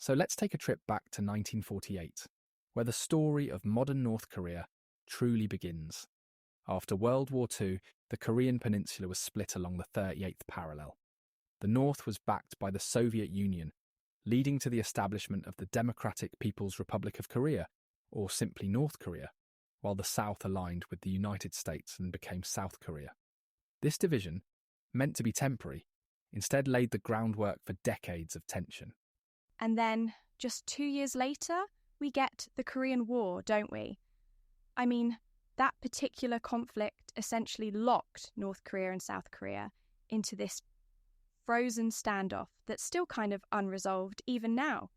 So let's take a trip back to 1948, where the story of modern North Korea truly begins. After World War II, the Korean peninsula was split along the 38th parallel. The North was backed by the Soviet Union, leading to the establishment of the Democratic People's Republic of Korea, or simply North Korea, while the South aligned with the United States and became South Korea. This division, meant to be temporary, instead laid the groundwork for decades of tension. And then, just 2 years later, we get the Korean War, don't we? I mean, that particular conflict essentially locked North Korea and South Korea into this frozen standoff that's still kind of unresolved even now.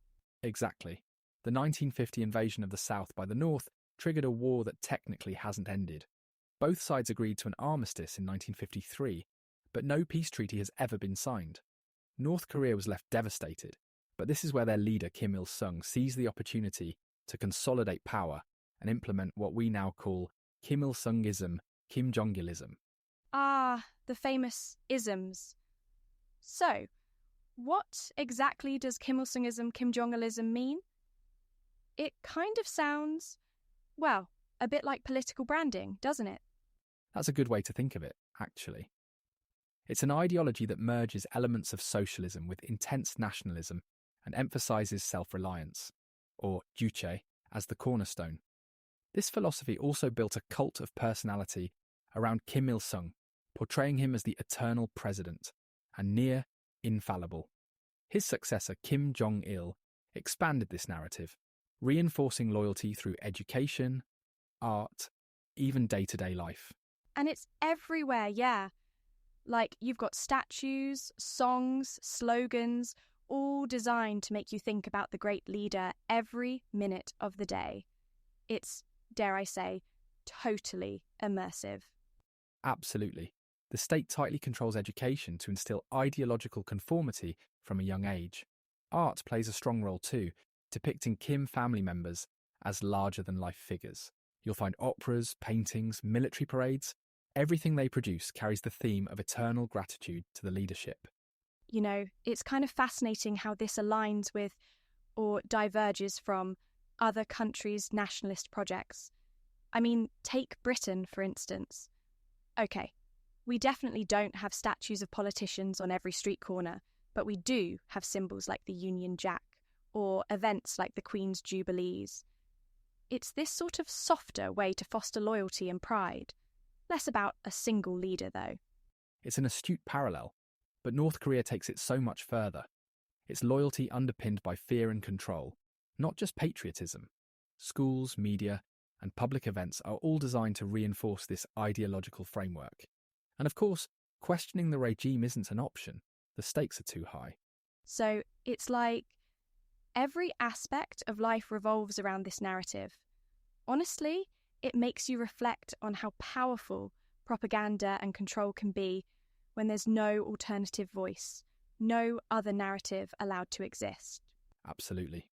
Exactly. The 1950 invasion of the South by the North triggered a war that technically hasn't ended. Both sides agreed to an armistice in 1953, but no peace treaty has ever been signed. North Korea was left devastated, but this is where their leader Kim Il-sung seized the opportunity to consolidate power and implement what we now call Kimilsungism, Kimjongilism. Ah, the famous isms. So, what exactly does Kimilsungism, Kimjongilism mean? It kind of sounds, well, a bit like political branding, doesn't it? That's a good way to think of it, actually. It's an ideology that merges elements of socialism with intense nationalism and emphasizes self-reliance, or juche, as the cornerstone. This philosophy also built a cult of personality around Kim Il-sung, portraying him as the eternal president and near infallible. His successor, Kim Jong-il, expanded this narrative, reinforcing loyalty through education, art, even day-to-day life. And it's everywhere, yeah. Like, you've got statues, songs, slogans, all designed to make you think about the great leader every minute of the day. It's, dare I say, totally immersive. Absolutely. The state tightly controls education to instill ideological conformity from a young age. Art plays a strong role too, depicting Kim family members as larger-than-life figures. You'll find operas, paintings, military parades. Everything they produce carries the theme of eternal gratitude to the leadership. You know, it's kind of fascinating how this aligns with or diverges from other countries' nationalist projects. I mean, take Britain, for instance. Okay, we definitely don't have statues of politicians on every street corner, but we do have symbols like the Union Jack or events like the Queen's Jubilees. It's this sort of softer way to foster loyalty and pride. Less about a single leader, though. It's an astute parallel, but North Korea takes it so much further. Its loyalty underpinned by fear and control, not just patriotism. Schools, media, and public events are all designed to reinforce this ideological framework. And of course, questioning the regime isn't an option. The stakes are too high. So it's like every aspect of life revolves around this narrative. Honestly, it makes you reflect on how powerful propaganda and control can be when there's no alternative voice, no other narrative allowed to exist. Absolutely.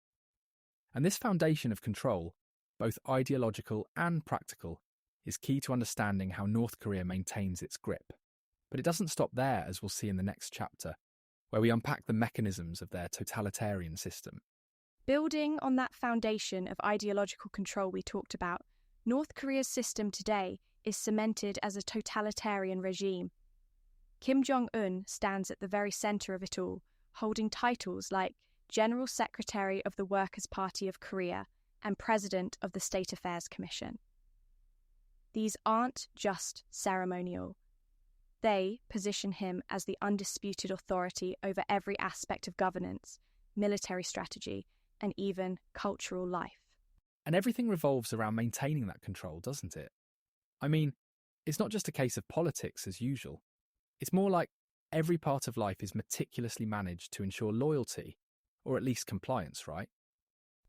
And this foundation of control, both ideological and practical, is key to understanding how North Korea maintains its grip. But it doesn't stop there, as we'll see in the next chapter, where we unpack the mechanisms of their totalitarian system. Building on that foundation of ideological control we talked about, North Korea's system today is cemented as a totalitarian regime. Kim Jong-un stands at the very centre of it all, holding titles like General Secretary of the Workers' Party of Korea and President of the State Affairs Commission. These aren't just ceremonial. They position him as the undisputed authority over every aspect of governance, military strategy, and even cultural life. And everything revolves around maintaining that control, doesn't it? I mean, it's not just a case of politics as usual. It's more like every part of life is meticulously managed to ensure loyalty, or at least compliance, right?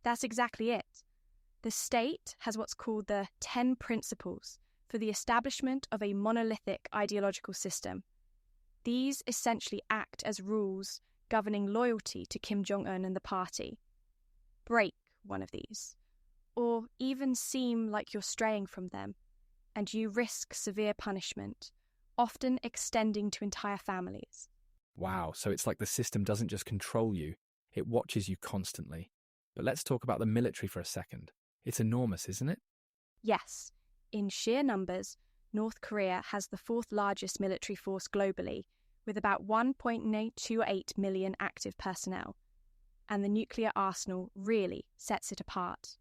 That's exactly it. The state has what's called the 10 principles for the establishment of a monolithic ideological system. These essentially act as rules governing loyalty to Kim Jong-un and the party. Break one of these, or even seem like you're straying from them, and you risk severe punishment, often extending to entire families. Wow, so it's like the system doesn't just control you, It watches you constantly. But let's talk about the military for a second. It's enormous, isn't it? Yes, in sheer numbers, North Korea has the fourth largest military force globally, with about 1.28 million active personnel. And the nuclear arsenal really sets it apart.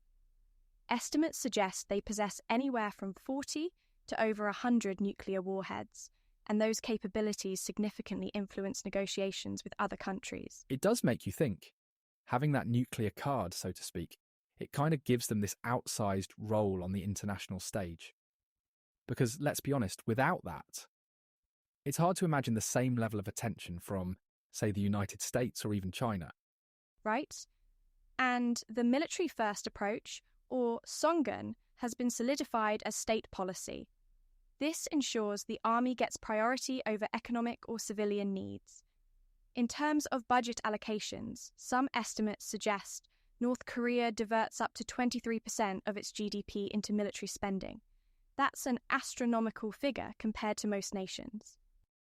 Estimates suggest they possess anywhere from 40 to over 100 nuclear warheads, and those capabilities significantly influence negotiations with other countries. It does make you think. Having that nuclear card, so to speak, it kind of gives them this outsized role on the international stage. Because, let's be honest, without that, it's hard to imagine the same level of attention from, say, the United States or even China. Right? And the military-first approach, or Songun, has been solidified as state policy. This ensures the army gets priority over economic or civilian needs. In terms of budget allocations, some estimates suggest North Korea diverts up to 23% of its GDP into military spending. That's an astronomical figure compared to most nations.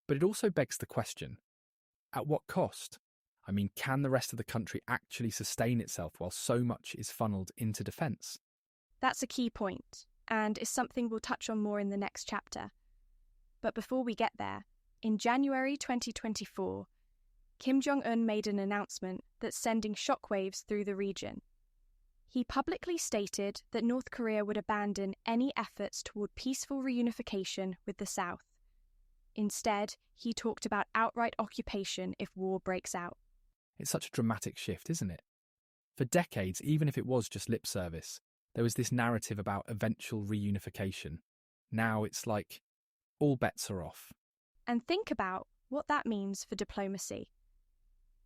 But it also begs the question, at what cost? I mean, can the rest of the country actually sustain itself while so much is funneled into defence? That's a key point, and is something we'll touch on more in the next chapter. But before we get there, in January 2024, Kim Jong-un made an announcement that's sending shockwaves through the region. He publicly stated that North Korea would abandon any efforts toward peaceful reunification with the South. Instead, he talked about outright occupation if war breaks out. It's such a dramatic shift, isn't it? For decades, even if it was just lip service, there was this narrative about eventual reunification. Now it's like all bets are off. And think about what that means for diplomacy.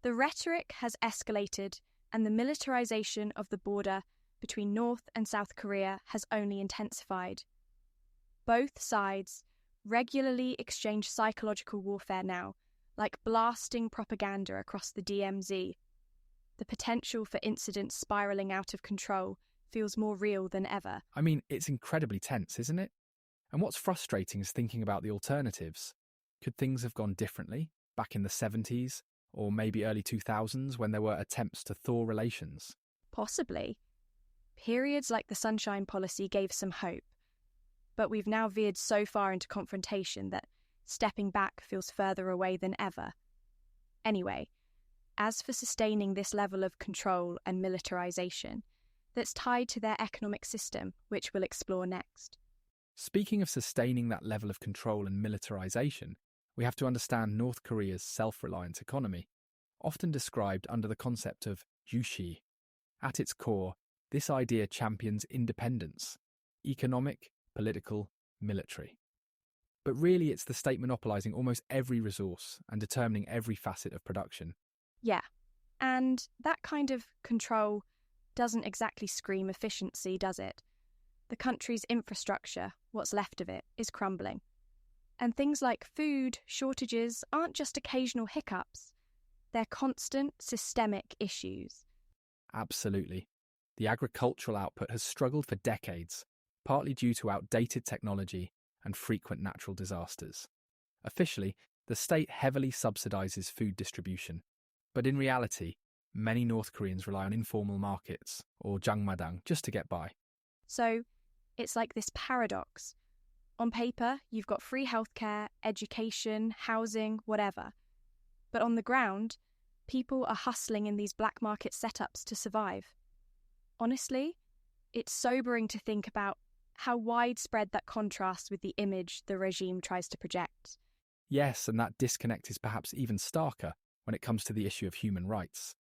The rhetoric has escalated, and the militarization of the border between North and South Korea has only intensified. Both sides regularly exchange psychological warfare now, like blasting propaganda across the DMZ. The potential for incidents spiralling out of control feels more real than ever. I mean, it's incredibly tense, isn't it? And what's frustrating is thinking about the alternatives. Could things have gone differently back in the 70s or maybe early 2000s when there were attempts to thaw relations? Possibly. Periods like the Sunshine Policy gave some hope, but we've now veered so far into confrontation that stepping back feels further away than ever. Anyway, as for sustaining this level of control and militarization, that's tied to their economic system, which we'll explore next. Speaking of sustaining that level of control and militarization, we have to understand North Korea's self-reliant economy, often described under the concept of juche. At its core, this idea champions independence, economic, political, military. But really it's the state monopolizing almost every resource and determining every facet of production. Yeah, and that kind of control doesn't exactly scream efficiency, does it? The country's infrastructure, what's left of it, is crumbling. And things like food shortages aren't just occasional hiccups. They're constant, systemic issues. Absolutely. The agricultural output has struggled for decades, partly due to outdated technology and frequent natural disasters. Officially, the state heavily subsidizes food distribution, but in reality, many North Koreans rely on informal markets, or jangmadang, just to get by. So, it's like this paradox. On paper, you've got free healthcare, education, housing, whatever. But on the ground, people are hustling in these black market setups to survive. Honestly, it's sobering to think about how widespread that contrasts with the image the regime tries to project. Yes, and that disconnect is perhaps even starker when it comes to the issue of human rights.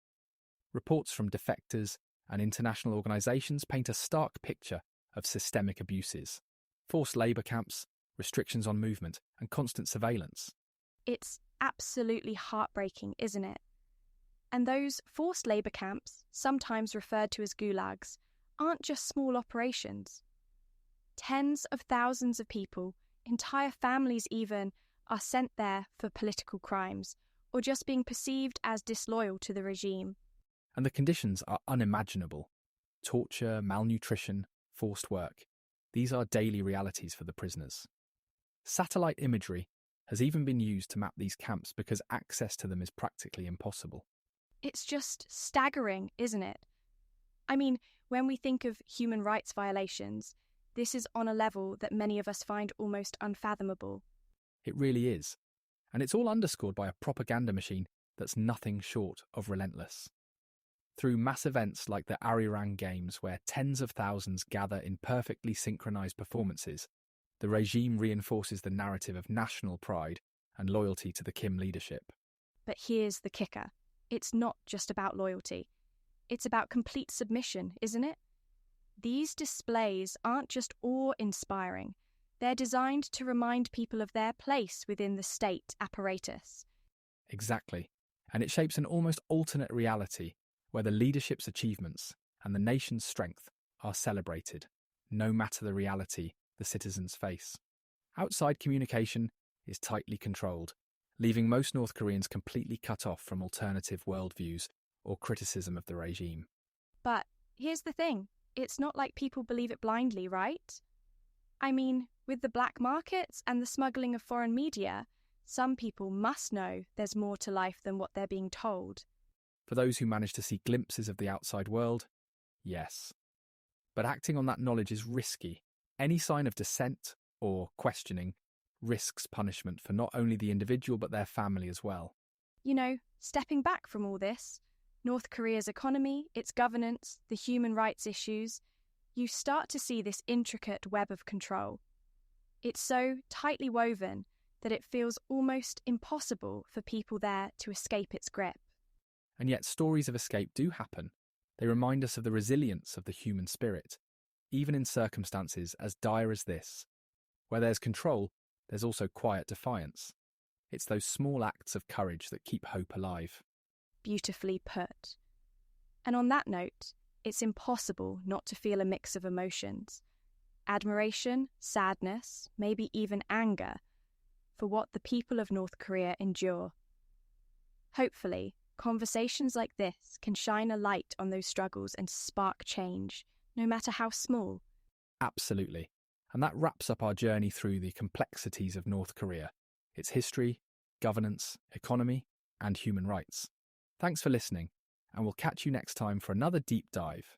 Reports from defectors and international organisations paint a stark picture of systemic abuses. Forced labour camps, restrictions on movement, and constant surveillance. It's absolutely heartbreaking, isn't it? And those forced labour camps, sometimes referred to as gulags, aren't just small operations. Tens of thousands of people, entire families even, are sent there for political crimes or just being perceived as disloyal to the regime. And the conditions are unimaginable. Torture, malnutrition, forced work. These are daily realities for the prisoners. Satellite imagery has even been used to map these camps because access to them is practically impossible. It's just staggering, isn't it? I mean, when we think of human rights violations, this is on a level that many of us find almost unfathomable. It really is. And it's all underscored by a propaganda machine that's nothing short of relentless. Through mass events like the Arirang Games, where tens of thousands gather in perfectly synchronized performances, the regime reinforces the narrative of national pride and loyalty to the Kim leadership. But here's the kicker. It's not just about loyalty. It's about complete submission, isn't it? These displays aren't just awe-inspiring. They're designed to remind people of their place within the state apparatus. Exactly. And it shapes an almost alternate reality where the leadership's achievements and the nation's strength are celebrated, no matter the reality the citizens face. Outside communication is tightly controlled, leaving most North Koreans completely cut off from alternative worldviews or criticism of the regime. But here's the thing, it's not like people believe it blindly, right? I mean, with the black markets and the smuggling of foreign media, some people must know there's more to life than what they're being told. For those who manage to see glimpses of the outside world, yes. But acting on that knowledge is risky. Any sign of dissent or questioning risks punishment for not only the individual but their family as well. You know, stepping back from all this, North Korea's economy, its governance, the human rights issues, you start to see this intricate web of control. It's so tightly woven that it feels almost impossible for people there to escape its grip. And yet stories of escape do happen. They remind us of the resilience of the human spirit, even in circumstances as dire as this. Where there's control, there's also quiet defiance. It's those small acts of courage that keep hope alive. Beautifully put. And on that note, it's impossible not to feel a mix of emotions. Admiration, sadness, maybe even anger for what the people of North Korea endure. Hopefully, conversations like this can shine a light on those struggles and spark change, no matter how small. Absolutely. And that wraps up our journey through the complexities of North Korea, its history, governance, economy, and human rights. Thanks for listening, and we'll catch you next time for another deep dive.